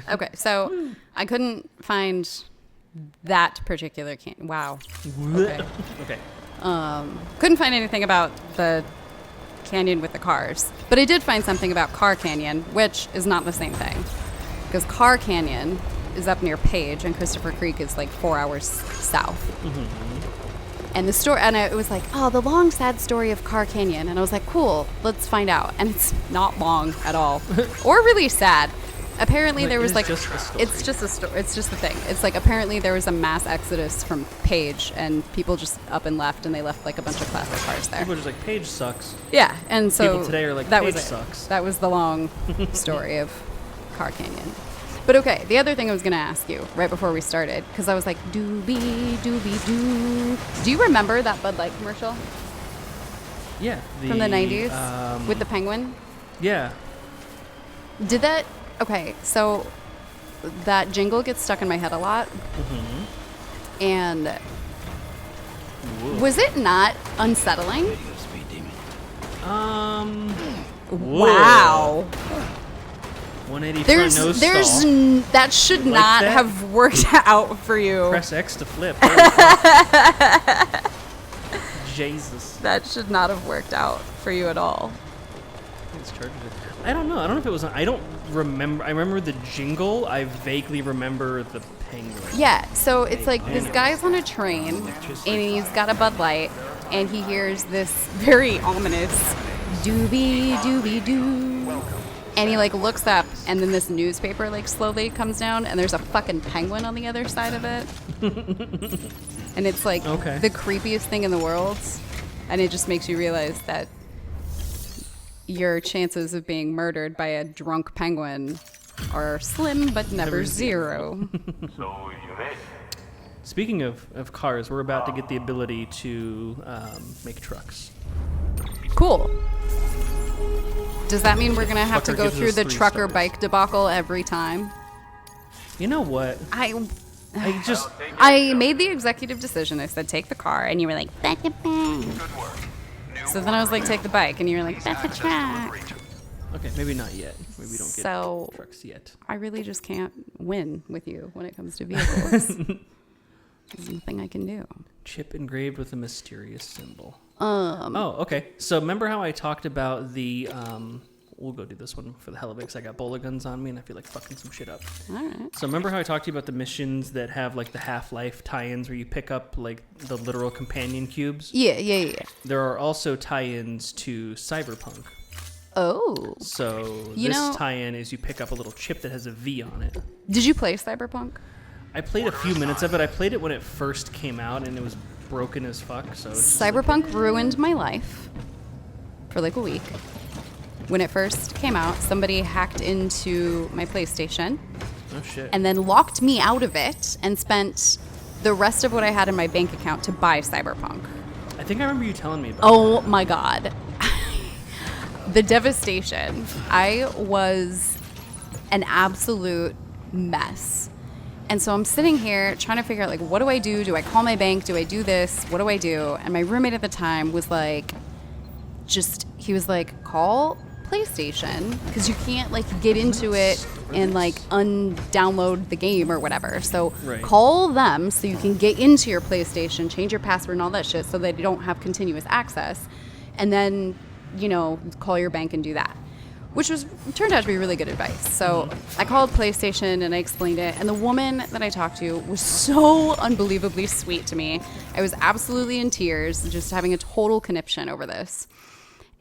Okay, so I couldn't find that particular Wow. Okay. Okay. Couldn't find anything about the canyon with the cars, but I did find something about Car Canyon, which is not the same thing, because Car Canyon is up near Page, and Christopher Creek is like 4 hours south. And the story, and it was like, oh, the long, sad story of Car Canyon. And I was like, cool, let's find out. And it's not long at all, or really sad. Apparently, there was like, it's just a story. It's just a thing. It's like apparently there was a mass exodus from Page, and people just up and left, and they left like a bunch of classic cars there. People were just like, Page sucks. Yeah, and so people today are like, that Page was it. Sucks. That was the long story of Car Canyon. But okay, the other thing I was going to ask you right before we started, because I was like, doobie, doobie, doo. Do you remember that Bud Light commercial? Yeah. From the 90s with the penguin? Yeah. Did that... Okay, so that jingle gets stuck in my head a lot. And was it not unsettling? Wow. 180 front nose stall. That should Like not that? have worked out for you. Press X to flip. Jesus. That should not have worked out for you at all. It's charged it. I don't know. I don't know if it was. I don't remember. I remember the jingle. I vaguely remember the penguin. Yeah, so it's like this guy's on a train, and he's got a Bud Light, and he hears this very ominous doobie doobie doo. And he like looks up, and then this newspaper like slowly comes down, and there's a fucking penguin on the other side of it. And it's like the creepiest thing in the world, and it just makes you realize that your chances of being murdered by a drunk penguin are slim but never zero. So you ready? Speaking of cars, we're about to get the ability to make trucks. Cool. Does that mean we're going to have to Fucker go gives through us the 3 trucker stars. bike debacle every time? You know what? I made the executive decision. I said, take the car. And you were like, back the bike. So then I was like, take the bike. And you were like, back the truck. Okay, maybe not yet. Maybe we don't get trucks yet. I really just can't win with you when it comes to vehicles. There's nothing I can do. Chip engraved with a mysterious symbol. Oh, okay. So remember how I talked about the... we'll go do this one for the hell of it because I got bowler guns on me and I feel like fucking some shit up. All right. So remember how I talked to you about the missions that have like the Half-Life tie-ins where you pick up like the literal companion cubes? Yeah. There are also tie-ins to Cyberpunk. Oh. So this tie-in is you pick up a little chip that has a V on it. Did you play Cyberpunk? I played a few minutes of it. I played it when it first came out and it was broken as fuck. So Cyberpunk ruined my life for like a week. When it first came out, somebody hacked into my PlayStation. Oh shit. And then locked me out of it and spent the rest of what I had in my bank account to buy Cyberpunk. I think I remember you telling me about Oh my god. The devastation. I was an absolute mess. And so I'm sitting here trying to figure out, like, what do I do? Do I call my bank? Do I do this? What do I do? And my roommate at the time was like, he was like, call PlayStation, because you can't, like, get into it and, like, undownload the game or whatever. So call them so you can get into your PlayStation, change your password and all that shit so that you don't have continuous access. And then, call your bank and do that. Which turned out to be really good advice. So I called PlayStation and I explained it. And the woman that I talked to was so unbelievably sweet to me. I was absolutely in tears, just having a total conniption over this.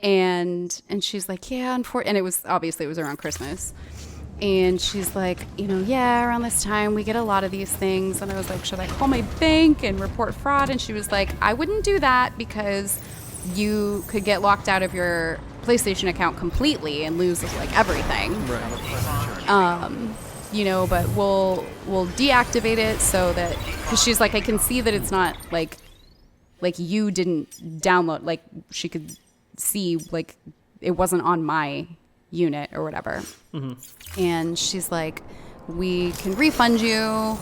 And she's like, yeah, and it was around Christmas. And she's like, around this time we get a lot of these things. And I was like, should I call my bank and report fraud? And she was like, I wouldn't do that because you could get locked out of your PlayStation account completely and lose like everything. But we'll deactivate it so that, because she's like, I can see that it's not like you didn't download, like she could see like it wasn't on my unit or whatever. And she's like, we can refund you,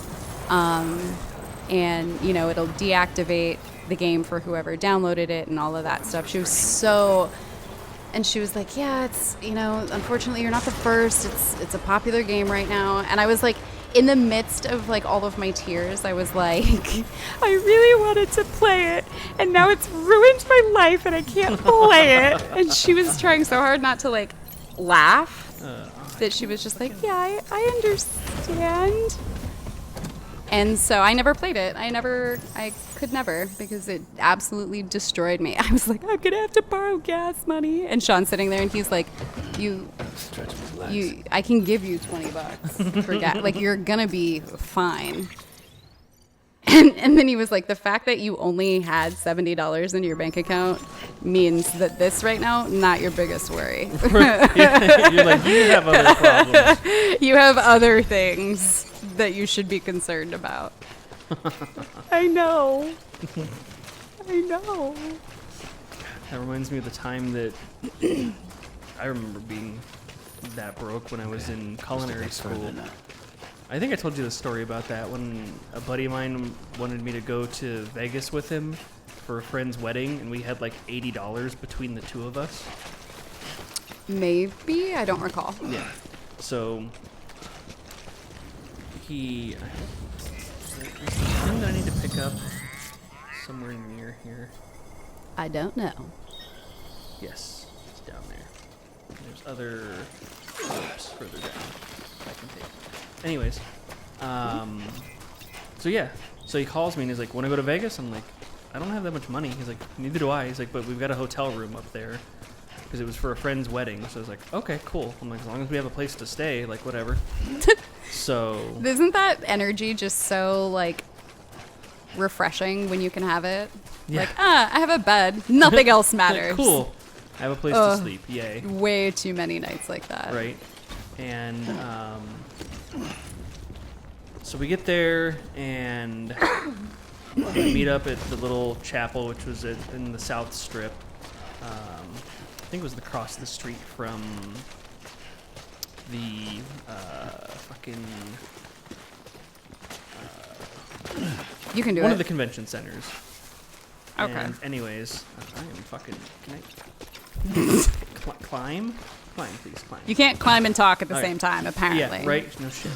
and it'll deactivate the game for whoever downloaded it and all of that stuff. She was so, And she was like, yeah, it's, unfortunately you're not the first. It's a popular game right now. And I was like, in the midst of like all of my tears, I was like, I really wanted to play it, and now it's ruined my life and I can't play it. And she was trying so hard not to like laugh that she was just like, yeah, I understand. And so I never played it. I could never, because it absolutely destroyed me. I was like, I'm going to have to borrow gas money. And Sean's sitting there and he's like, I can give you $20 for gas. Like, you're going to be fine. And then he was like, the fact that you only had $70 in your bank account means that this right now, not your biggest worry. You're like, you have other problems. You have other things that you should be concerned about. I know. That reminds me of the time that I remember being that broke when I was in culinary school. I think I told you the story about that when a buddy of mine wanted me to go to Vegas with him for a friend's wedding, and we had like $80 between the two of us. Maybe? I don't recall. Yeah. So there's something that I need to pick up somewhere near here. I don't know. Yes, it's down there. There's other ropes further down I can take. Anyways, so yeah, so he calls me and he's like, "Want to go to Vegas?" I'm like, "I don't have that much money." He's like, "Neither do I." He's like, "But we've got a hotel room up there," because it was for a friend's wedding. So I was like, "Okay, cool." I'm like, "As long as we have a place to stay, like whatever." So isn't that energy just so like refreshing when you can have it? Yeah. Like, I have a bed. Nothing else matters. Cool. I have a place to sleep. Yay. Way too many nights like that. Right. And so we get there and we meet up at the little chapel, which was in the South Strip. I think it was across the street from the you can do one it. of the convention centers. Okay. And anyways, I am fucking. Can I climb? Climb, please, climb. You can't climb and talk at the same time, apparently. Yeah, right? No shit.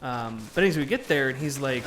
But anyways, we get there, and he's like,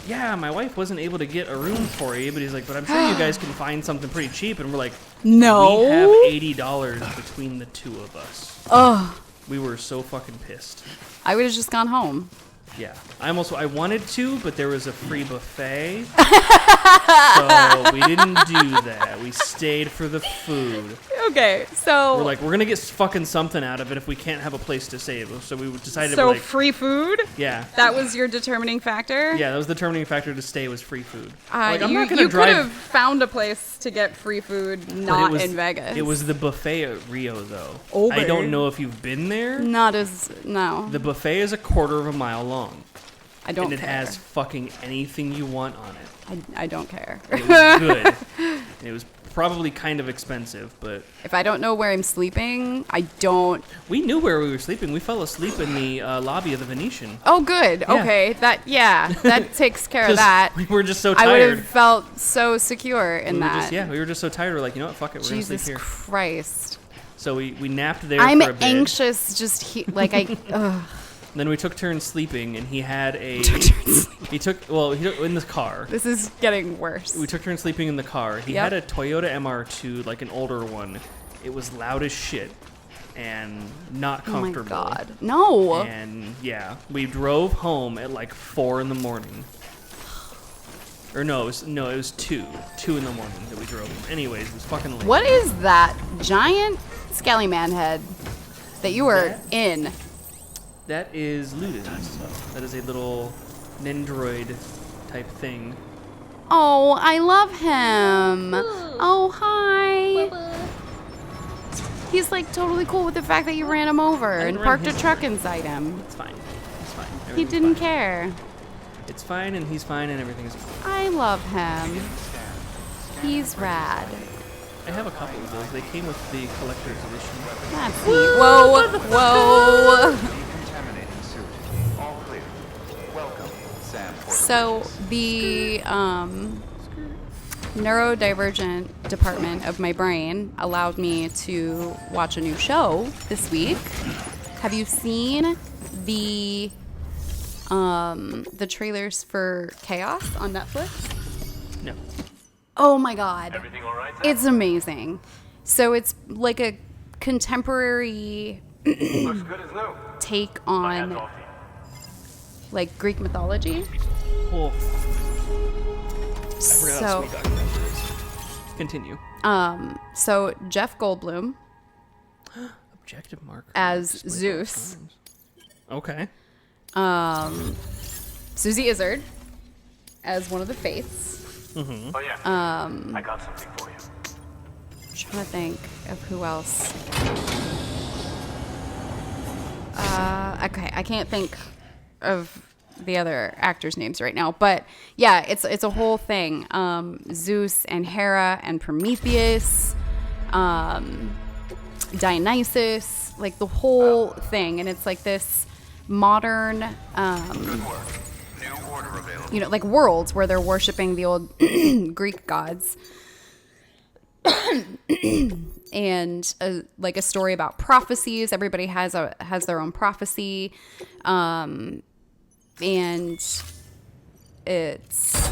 yeah, my wife wasn't able to get a room for you, but he's like, but I'm sure you guys can find something pretty cheap. And we're like, no. We have $80 between the two of us. Ugh. We were so fucking pissed. I would have just gone home. Yeah. I wanted to, but there was a free buffet. So we didn't do that. We stayed for the food. Okay, so we're like, we're gonna get fucking something out of it if we can't have a place to stay. So we decided. So like, free food? Yeah. That was your determining factor? Yeah, that was the determining factor to stay was free food. Like, I'm not gonna drive. You could have found a place to get free food not in Vegas. It was the buffet at Rio, though. Oh, I don't know if you've been there. No. The buffet is a quarter of a mile long. I don't care. And it has fucking anything you want on it. I don't care. It was good. It was probably kind of expensive, but if I don't know where I'm sleeping, I don't. We knew where we were sleeping. We fell asleep in the lobby of the Venetian. Oh, good. Yeah. Okay, that takes care of that. We were just so tired. I would have felt so secure in that. We were just so tired. We're like, you know what? Fuck it. We're gonna sleep here. Jesus Christ. So we napped there. I'm for a bit. anxious. Ugh. Then we took turns sleeping, and he had a. He took in the car. This is getting worse. We took turns sleeping in the car. He had a Toyota MR2, like an older one. It was loud as shit, and not comfortable. Oh my God, no. And yeah, we drove home at like 4 in the morning. Or it was 2 in the morning that we drove home. Anyways, it was fucking late. What is that giant skelly man head that you were in? That is Ludens. That is a little Nendroid type thing. Oh, I love him. Oh, hi. He's like totally cool with the fact that you ran him over and parked a truck inside him. It's fine. He didn't care. It's fine, and he's fine, and everything is fine. I love him. He's rad. I have a couple of those. They came with the collector's edition. That's neat. Whoa. So the neurodivergent department of my brain allowed me to watch a new show this week. Have you seen the trailers for Chaos on Netflix? No. Oh my god. Everything all right, Zach? It's amazing. So it's like a contemporary Looks good as new. take My on hat's off like Greek mythology. Oh, I forgot how So sweet Dr. Pepper is. Continue. so Jeff Goldblum Objective marker. as Display Zeus. times. Okay. Susie Izzard as one of the fates. you. Oh yeah. I got something for you. I'm trying to think of who else. Okay, I can't think of the other actors' names right now, but yeah, it's a whole thing. Zeus and Hera and Prometheus, Dionysus, like the whole thing, and it's like this modern, Good work. New order available. like worlds where they're worshiping the old Greek gods. And like a story about prophecies. Everybody has their own prophecy, and it's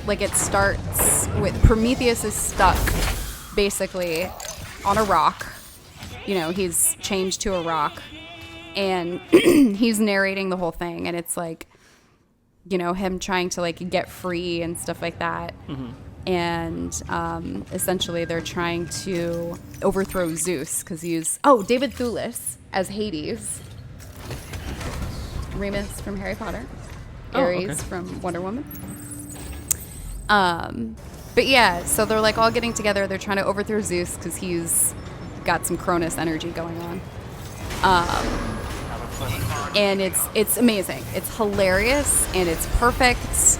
like it starts with Prometheus is stuck basically on a rock. He's chained to a rock, and he's narrating the whole thing, and it's like him trying to like get free and stuff like that. And essentially they're trying to overthrow Zeus because David Thewlis as Hades, Remus from Harry Potter, Ares from Wonder Woman. But yeah, so they're like all getting together. They're trying to overthrow Zeus because he's got some Cronus energy going on. And it's amazing. It's hilarious and it's perfect.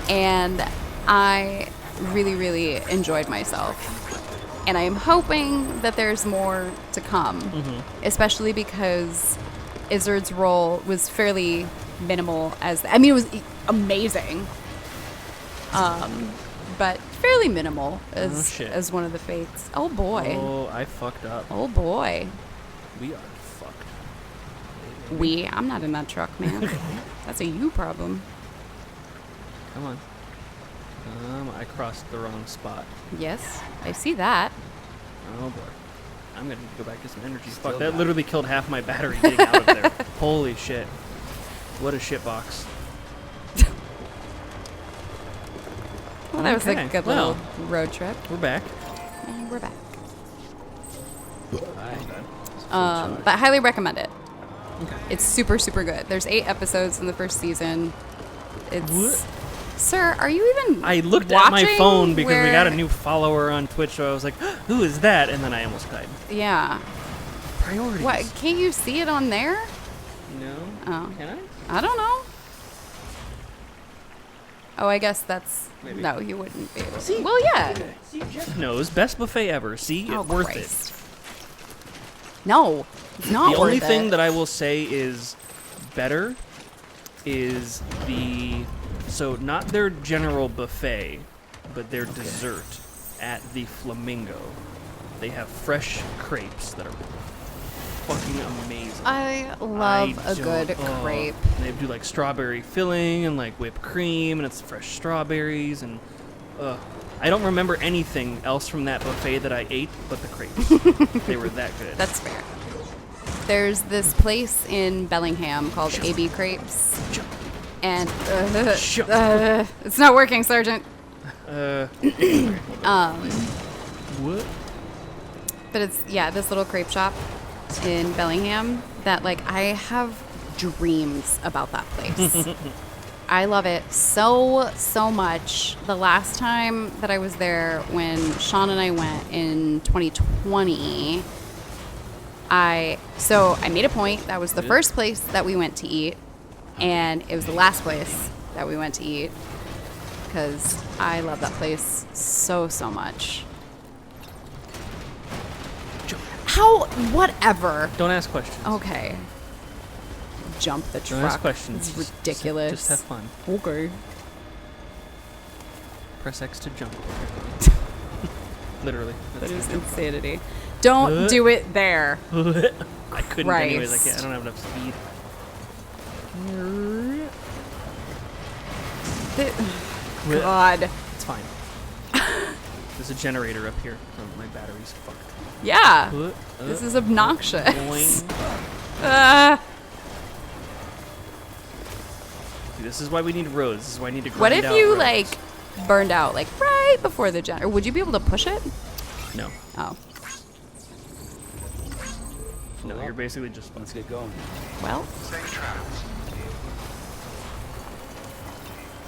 And I really, really enjoyed myself. And I am hoping that there's more to come, especially because Izzard's role was fairly minimal it was amazing. But fairly minimal as one of the fates. Oh boy. Oh, I fucked up. Oh boy. We are fucked. I'm not in that truck, man. That's a you problem. Come on. I crossed the wrong spot. Yes, I see that. Oh boy. I'm gonna go back to some energy. Fuck, that literally killed half my battery getting out of there. Holy shit. What a shitbox. Well, that was a Okay, good well. little road trip. We're back. And we're back. Hi. But highly recommend it. Okay. It's super, super good. There's 8 episodes in the first season. It's... What? Sir, are you even I looked at my watching phone because we where- got a new follower on Twitch, so I was like, who is that? And then I almost died. Yeah. Priorities. What, can't you see it on there? No. Oh. Can I? I don't know. Oh, I guess that's... Maybe. No, you wouldn't be able to. See? Well, yeah. See, Jeff knows. Best buffet ever. See? Oh, Worth Christ. No, it's not it. The worth only it. thing that I will say is better is so not their general buffet, but their dessert at the Flamingo. They have fresh crepes that are fucking amazing. I love a good crepe. They do like strawberry filling and like whipped cream, and it's fresh strawberries, and I don't remember anything else from that buffet that I ate but the crepes. They were that good. That's fair. There's this place in Bellingham called AB Crepes, and it's not working, Sergeant. What? But it's this little crepe shop in Bellingham that like I have dreams about that place. I love it so much. The last time that I was there, when Sean and I went in 2020, I made a point. That was the first place that we went to eat, and it was the last place that we went to eat because I love that place so much. Whatever. Don't ask questions. Okay. Jump the truck. Don't ask questions. It's ridiculous. Just have fun. Okay. Press X to jump. Literally. That is insanity. Don't do it there. I couldn't anyways. Christ. I don't have enough speed. God. It's fine. There's a generator up here. Oh, my battery's fucked. Yeah. This is obnoxious. Boing. See, this is why we need roads. This is why I need to grind What if out you roads. like burned out like right before the generator? Would you be able to push it? No. Oh. No, you're basically just... Let's get going. Well, Safe travels.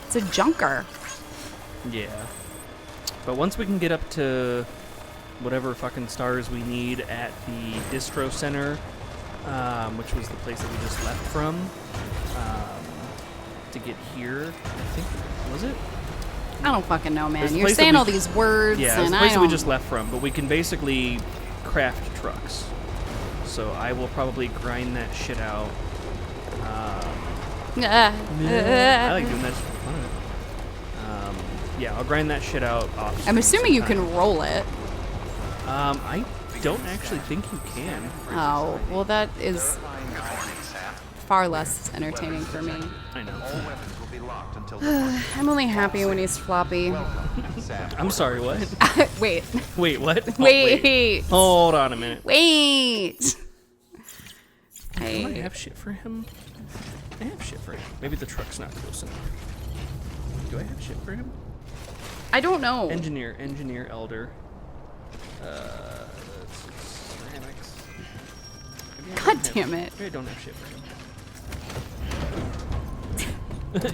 it's a junker. Yeah. But once we can get up to whatever fucking stars we need at the distro center, which was the place that we just left from, to get here, I think, was it? I don't fucking know, There's man. the You're place that saying we- all these words, Yeah, it's and the I place that don't. we just left from, but we can basically craft trucks. So I will probably grind that shit out. I like doing that just for fun of it. Yeah, I'll grind that shit out off. I'm assuming you sometime. can roll it. I don't actually think you can. Oh, well, that is far less entertaining for me. I know. All weapons will be locked until I'm only happy when he's floppy. I'm sorry, what? Wait. Wait, what? Oh, Wait. Hold on a minute. Wait. Do I have shit for him? I have shit for him. Maybe the truck's not close enough. Do I have shit for him? I don't know. Engineer, elder. Ceramics. God damn it. Maybe I don't have shit for him.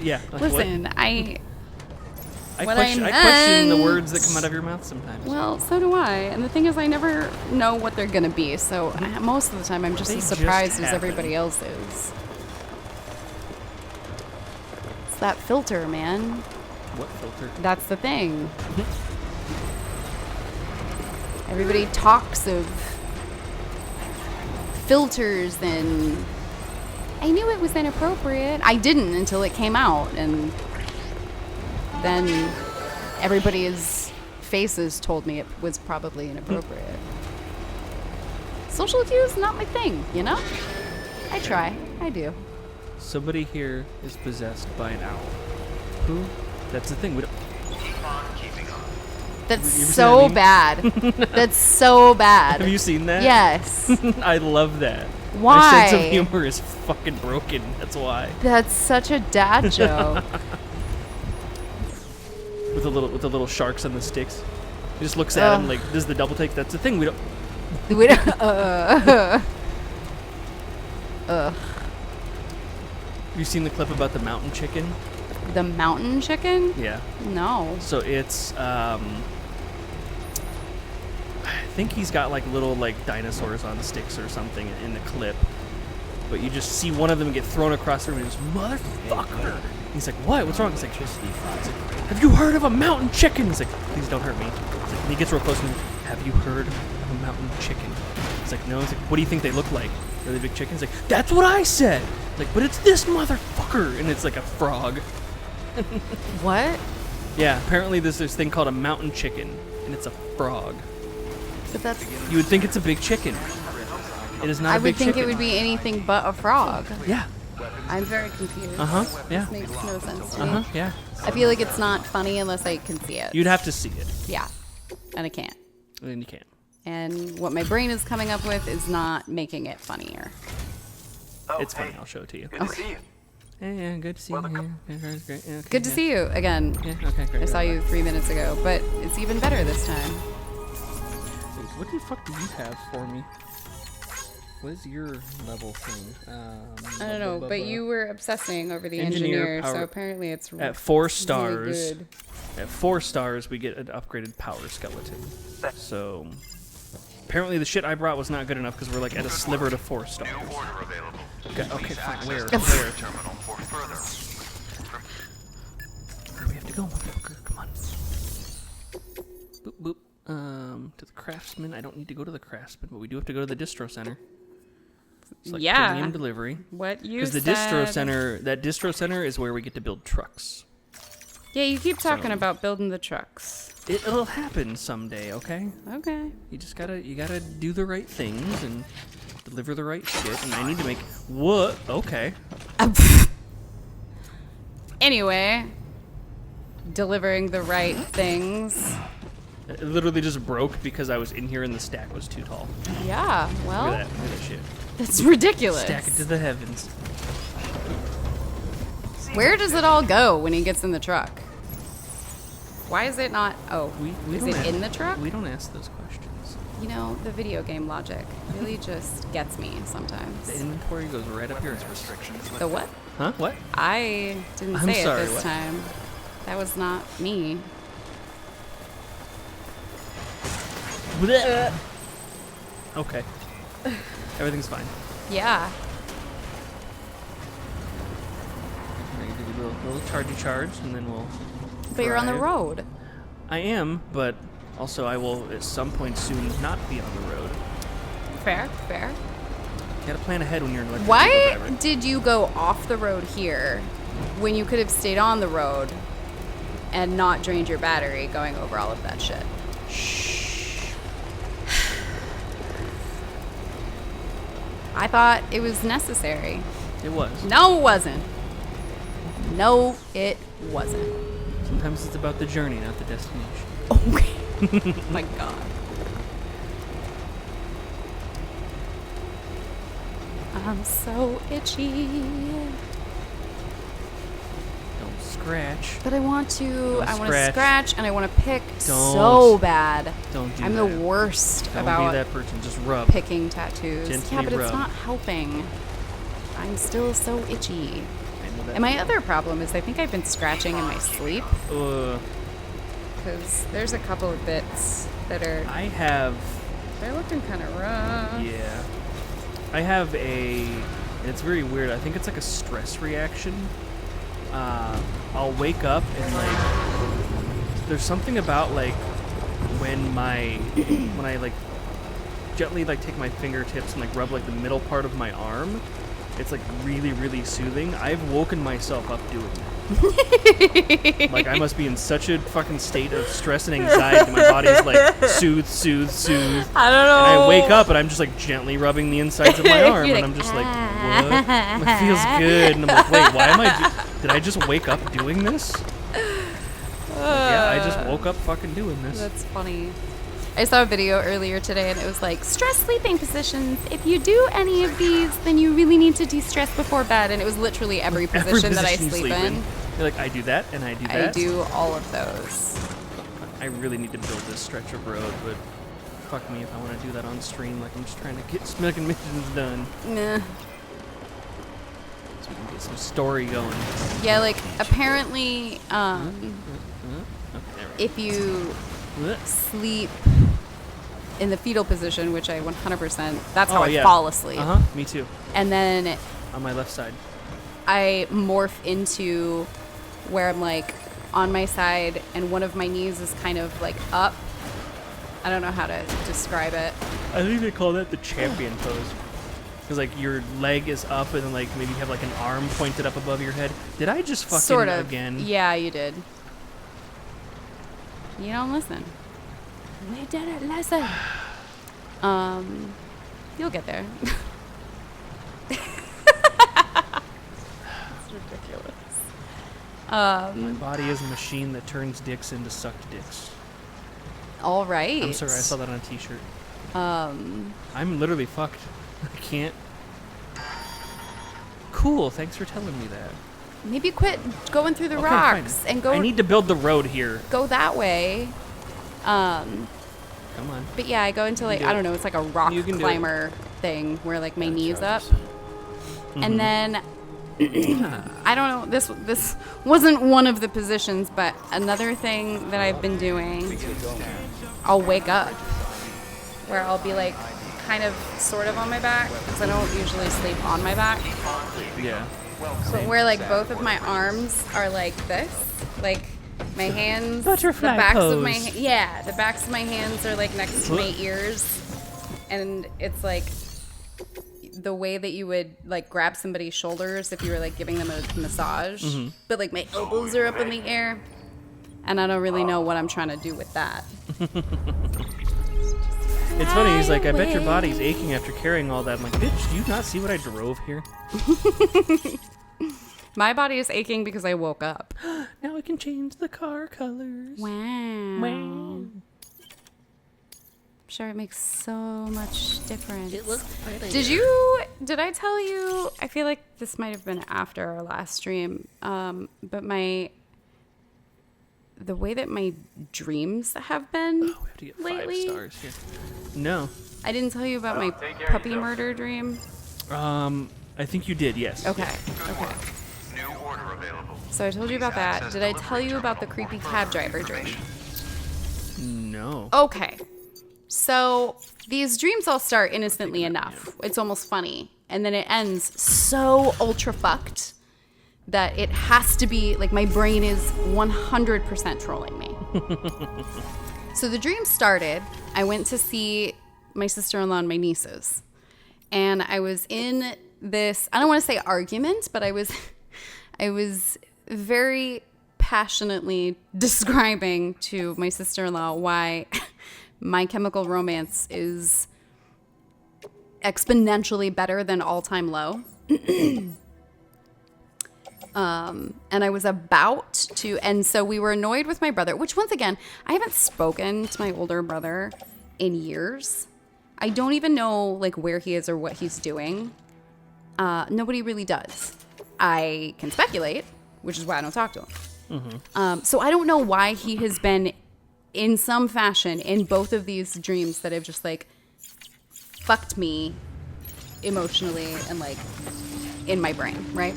Yeah. like what? Listen, I what I I question the meant- words that come out of your mouth sometimes. Well, so do I. And the thing is, I never know what they're going to be. So most of the time, I'm just They as just surprised as happen. everybody else is. It's that filter, man. What filter? That's the thing. Everybody talks of filters and I knew it was inappropriate. I didn't until it came out, and then everybody's faces told me it was probably inappropriate. Social cues, not my thing, you know? I try. I do. Somebody here is possessed by an owl. Who? That's the thing. We don't, keep on keeping on. That's You ever seen so that meme? bad. That's so bad. have you seen that? Yes. I love that. Why? My sense of humor is fucking broken. That's why. That's such a dad joke. With the little sharks on the sticks. He just looks at him like, does the double take? That's the thing. We don't. We don't, Ugh. Have you seen the clip about the mountain chicken? The mountain chicken? Yeah. No. So it's I think he's got like little like dinosaurs on sticks or something in the clip. But you just see one of them get thrown across the room and he goes, motherfucker. He's like, what? What's wrong? He's like, have you heard of a mountain chicken? He's like, please don't hurt me. He's like, and he gets real close and goes, have you heard of a mountain chicken? He's like, no. He's like, what do you think they look like? Are they big chickens? He's like, that's what I said. He's like, but it's this motherfucker. And it's like a frog. What? Yeah, apparently there's this thing called a mountain chicken, and it's a frog. But that's. You would think it's a big chicken. It is not I a big would think chicken. it would be anything but a frog. Yeah. I'm very confused. Yeah. This makes no sense to me. Yeah. I feel like it's not funny unless I can see it. You'd have to see it, Yeah. And I can't. and you can't. And what my brain is coming up with is not making it funnier. Oh, It's funny. hey, I'll show it to you. good to see you. Yeah, good to see you. Yeah, great. Yeah, okay, Good to see you again. Yeah, okay, great. I saw you 3 minutes ago, but it's even better this time. What the fuck do you have for me? What is your level thing? I don't know, but you were obsessing over the Engineer engineer, power- so apparently it's At 4 really stars, good. at 4 stars, we get an upgraded power skeleton. So apparently the shit I brought was not good enough because we're like at a sliver to 4 stars. New order available. Okay, Please fine. access Where? the Where? terminal for further. Where do we have to go, motherfucker? Come on. Boop boop. To the craftsman. I don't need to go to the craftsman, but we do have to go to the distro center. It's like Yeah. premium delivery. What you Because said. the distro center, that distro center is where we get to build trucks. Yeah, you keep talking So- about building the trucks. It'll happen someday, okay? Okay. You gotta do the right things and deliver the right shit. And I need to make what? Okay. Anyway, delivering the right things. It literally just broke because I was in here and the stack was too tall. Yeah, well, Look at that shit. that's ridiculous. Stack it to the heavens. Where does it all go when he gets in the truck? Why is it not? Oh, We is don't it ask- in the truck? We don't ask those questions. You know, the video game logic really just gets me The sometimes. inventory goes right up here. Restrictions. The what? Huh? What? I didn't I'm say sorry, it this what? time. That was not me. Bleh. Okay. Everything's fine. Yeah. I'm gonna do a little chargy charge, and then we'll. But you're on the drive. road. I am, but also I will at some point soon not be on the road. Fair, fair. You gotta plan ahead when you're an electric Why vehicle driver. did you go off the road here when you could have stayed on the road and not drained your battery going over all of that shit? I thought it was necessary. It was. No, it wasn't. No, it wasn't. Sometimes it's about the journey, not the destination. Okay. My God. I'm so itchy. Don't scratch. But I want to. Don't I want to scratch. scratch and I want to pick so Don't. bad. Don't do I'm that. the worst Don't about be that person. Just rub. picking tattoos. Gently Yeah, but it's rub. not helping. I'm still so itchy. I know that. And my other problem is I think I've been scratching in my sleep because there's a couple of bits that are I have. they're looking kind of rough. Yeah. I have a. It's very weird. I think it's like a stress reaction. I'll wake up and like. There's something about like when I like gently like take my fingertips and like rub like the middle part of my arm. It's like really, really soothing. I've woken myself up doing that. Like I must be in such a fucking state of stress and anxiety. My body's like soothe, soothe, soothe. I don't know. And I wake up and I'm just like gently rubbing the insides of my arm, You're and like, I'm just like, what? It feels good. And I'm like, wait, why am I? Did I just wake up doing this? Yeah, I just woke up fucking doing this. That's funny. I saw a video earlier today and it was like, stress sleeping positions. If you do any of these, then you really need to de-stress before bed. And it was literally every position that I position you sleep in. You're like, I do that and I do that. I do all of those. I really need to build this stretch of road, but fuck me if I want to do that on stream. Like I'm just trying to get Smoking Missions done Nah. so we can get some story going. Yeah, like apparently, Okay, there we if you go. sleep in the fetal position, which I 100%, that's how Oh, I yeah. fall asleep. Me too. And then On my left side. I morph into where I'm like on my side and one of my knees is kind of like up. I don't know how to describe it. I think they call that the champion pose. Because like your leg is up and then like maybe you have like an arm pointed up above your head. Did I just fucking Sort of. again? Yeah, you did. You don't listen. We didn't listen. You'll get there. It's ridiculous. My body is a machine that turns dicks into sucked dicks. All right. I'm sorry, I saw that on a t-shirt. Um, I'm literally fucked. I can't. Cool, thanks for telling me that. maybe quit going through the Okay, rocks fine. and go I need to build the road here. go that way. Come on. But yeah, I go into like do I it. don't know, it's like a rock You can do it. climber thing where like my knees up, Mm-hmm. and then I don't know. This wasn't one of the positions, but another thing that I've been doing. I'll wake up where I'll be like kind of sort of on my back because I don't usually sleep on my back. Yeah. But where like both of my arms are like this, like my hands, Butterfly the backs of my pose. the backs of my hands are like next to my ears, and it's like the way that you would like grab somebody's shoulders if you were like giving them a massage, but like my elbows are up in the air. And I don't really know what I'm trying to do with that. It's funny, he's like, I bet your body's aching after carrying all that. I'm like, bitch, do you not see what I drove here? My body is aching because I woke up. Now I can change the car colors. Wow. Wow. Sure, it makes so much difference. It looks pretty. Did I tell you, I feel like this might have been after our last stream, but the way that my dreams have been Oh, we have to get lately. 5 stars here. No. I didn't tell you about my take care of puppy yourself. murder dream. I think you did, yes. Okay. Good Okay. work. New order available. So I told you about that. Did I tell you about the creepy cab driver dream? No. Okay. So these dreams all start innocently enough. It's almost funny. And then it ends so ultra fucked that it has to be like my brain is 100% trolling me. So the dream started. I went to see my sister-in-law and my nieces. And I was in this, I don't want to say argument, but I was very passionately describing to my sister-in-law why My Chemical Romance is exponentially better than All Time Low. And I was about to, and so we were annoyed with my brother, which once again, I haven't spoken to my older brother in years. I don't even know like where he is or what he's doing. Nobody really does. I can speculate, which is why I don't talk to him. So I don't know why he has been in some fashion in both of these dreams that have just like fucked me emotionally and like in my brain, right?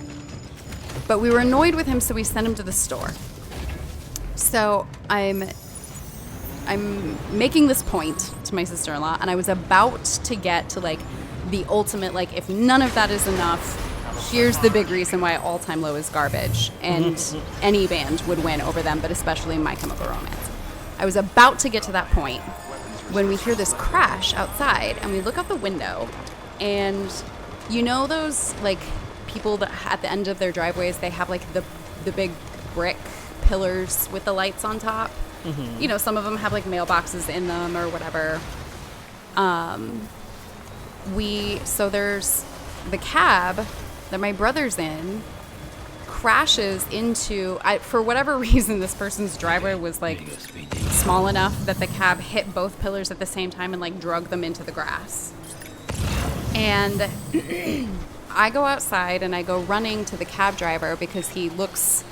But we were annoyed with him, so we sent him to the store. So I'm making this point to my sister-in-law, and I was about to get to like the ultimate, like if none of that is enough, here's the big reason why All Time Low is garbage, and any band would win over them, but especially My Chemical Romance. I was about to get to that point when we hear this crash outside, and we look out the window, and you know those like people that at the end of their driveways, they have like the big brick pillars with the lights on top. You know, some of them have like mailboxes in them or whatever. So there's the cab that my brother's in crashes into, for whatever reason, this person's driveway was like small enough that the cab hit both pillars at the same time and like drug them into the grass. And I go outside and I go running to the cab driver because he looks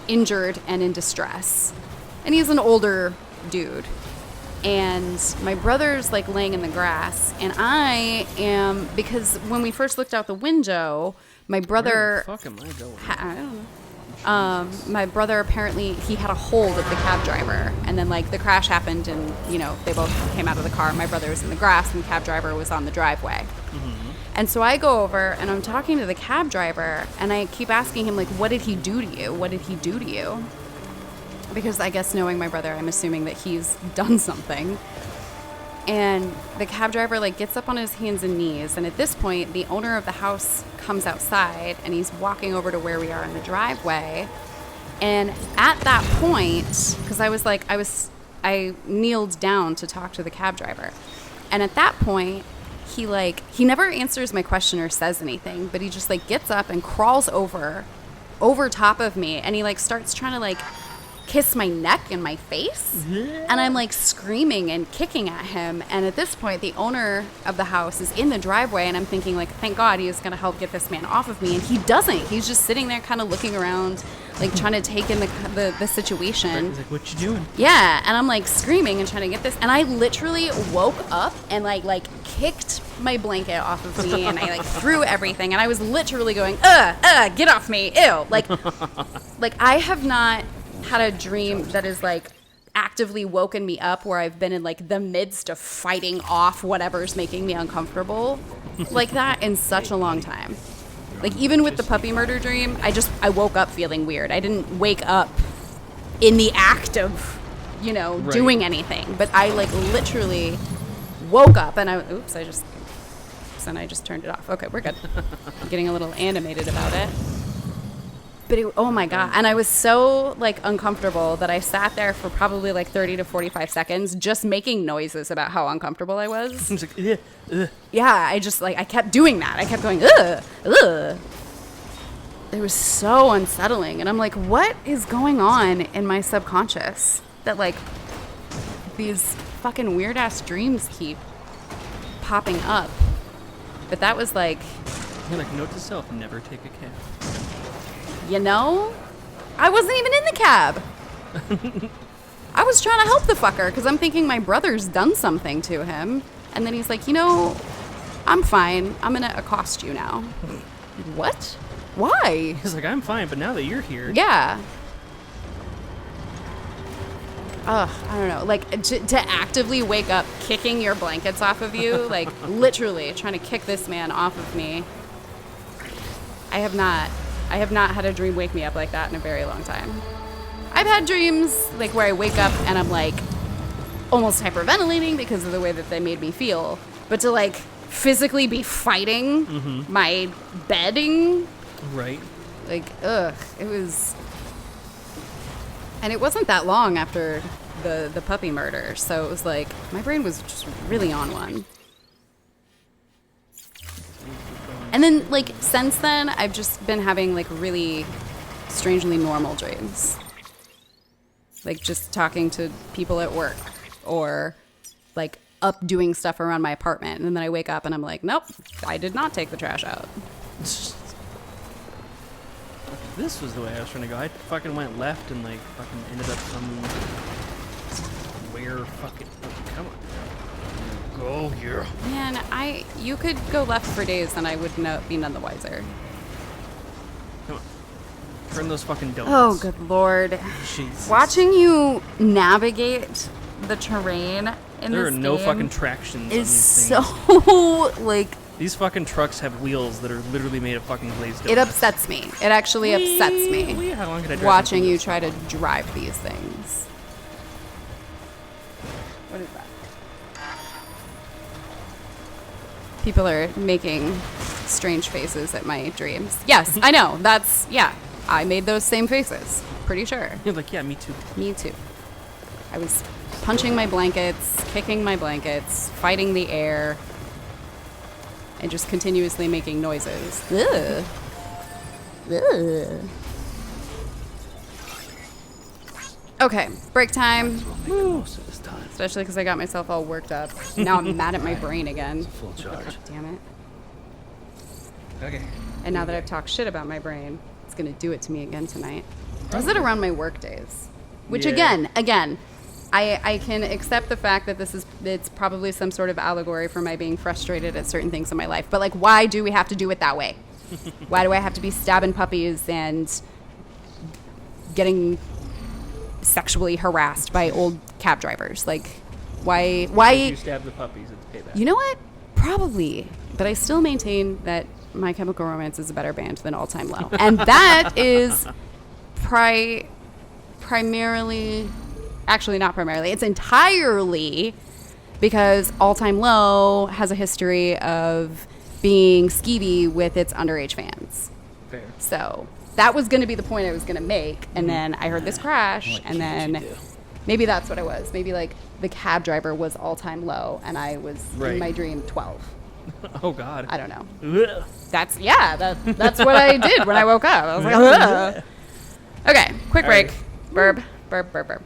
injured and in distress. And he's an older dude. And my brother's like laying in the grass. And I am, because when we first looked out the window, my brother, Where the fuck am I going? I don't know. My brother apparently, he had a hold of the cab driver. And then like the crash happened and, you know, they both came out of the car. My brother was in the grass and the cab driver was on the driveway. And so I go over and I'm talking to the cab driver and I keep asking him, like, what did he do to you? What did he do to you? Because I guess knowing my brother, I'm assuming that he's done something. And the cab driver, like, gets up on his hands and knees. And at this point, the owner of the house comes outside and he's walking over to where we are in the driveway. And at that point, because I kneeled down to talk to the cab driver. And at that point, he never answers my question or says anything, but he just like gets up and crawls over top of me, and he like starts trying to like kiss my neck and my face. And I'm like screaming and kicking at him. And at this point, the owner of the house is in the driveway, and I'm thinking like, thank God he is going to help get this man off of me. And he doesn't. He's just sitting there kind of looking around, like trying to take in the situation. He's like, what you doing? Yeah, and I'm like screaming and trying to get this, and I literally woke up and like kicked my blanket off of me, and I like threw everything, and I was literally going, get off me, ew. Like I have not had a dream that is like actively woken me up where I've been in like the midst of fighting off whatever's making me uncomfortable like that in such a long time. Like even with the puppy murder dream, I woke up feeling weird. I didn't wake up in the act of, you know, Right. doing anything, but I like literally woke up and I just turned it off. Okay, we're good. I'm getting a little animated about it. But oh my God. And I was so like uncomfortable that I sat there for probably like 30 to 45 seconds just making noises about how uncomfortable I was. It's like, ugh, ugh. Yeah, I just like, I kept doing that. I kept going, ugh, ugh. It was so unsettling. And I'm like, what is going on in my subconscious that like these fucking weird ass dreams keep popping up? But that was like, You're like, note to self, never take a cab. you know, I wasn't even in the cab. I was trying to help the fucker because I'm thinking my brother's done something to him. And then he's like, you know, I'm fine. I'm going to accost you now. What? Why? He's like, I'm fine, but now that you're here. Yeah. Ugh, I don't know. Like, to actively wake up kicking your blankets off of you, like, literally trying to kick this man off of me. I have not had a dream wake me up like that in a very long time. I've had dreams, like, where I wake up and I'm, like, almost hyperventilating because of the way that they made me feel. But to, like, physically be fighting my bedding... Right. Like, ugh, it was... And it wasn't that long after the puppy murder, so it was like, my brain was just really on one. And then, like, since then, I've just been having, like, really strangely normal dreams. Like, just talking to people at work, or, like, up doing stuff around my apartment, and then I wake up and I'm like, nope, I did not take the trash out. This was the way I was trying to go. I fucking went left and like fucking ended up somewhere fucking. Oh, come on. Go here. Man, you could go left for days and I would be none the wiser. Come on. Turn those fucking Oh, donuts. good lord. Jesus. Watching you navigate the terrain in There this are no game fucking tractions on is these things. so, like, These fucking trucks have wheels that are literally made of fucking glazed donuts. it upsets me. It actually upsets me How long could I drive watching into you this? try to drive these things. What is that? People are making strange faces at my dreams. Yes, I know. Yeah. I made those same faces. Pretty sure. You're like, yeah, me too. Me too. I was punching my blankets, kicking my blankets, fighting the air, and just continuously making noises. Ugh. Ugh. Okay, break time. Woo. Most of this time. Especially because I got myself all worked up. Now I'm mad at my brain again. Full charge. Damn it. Okay. And now that I've talked shit about my brain, it's going to do it to me again tonight. Does it around my work days? Which Yeah. again, I can accept the fact that it's probably some sort of allegory for my being frustrated at certain things in my life. But like, why do we have to do it that way? Why do I have to be stabbing puppies and getting sexually harassed by old cab drivers? Like, why? If you stab the puppies, it's payback. You know what? Probably. But I still maintain that My Chemical Romance is a better band than All Time Low. And that is primarily... Actually, not primarily. It's entirely because All Time Low has a history of being skeevy with its underage fans. Fair. So that was going to be the point I was going to make. And then I heard this crash. And then maybe that's what it was. Maybe like the cab driver was All Time Low and I was in my dream 12. Oh, God. I don't know. Ugh. That's what I did when I woke up. I was like, ugh. Okay, quick break. All right. Burb.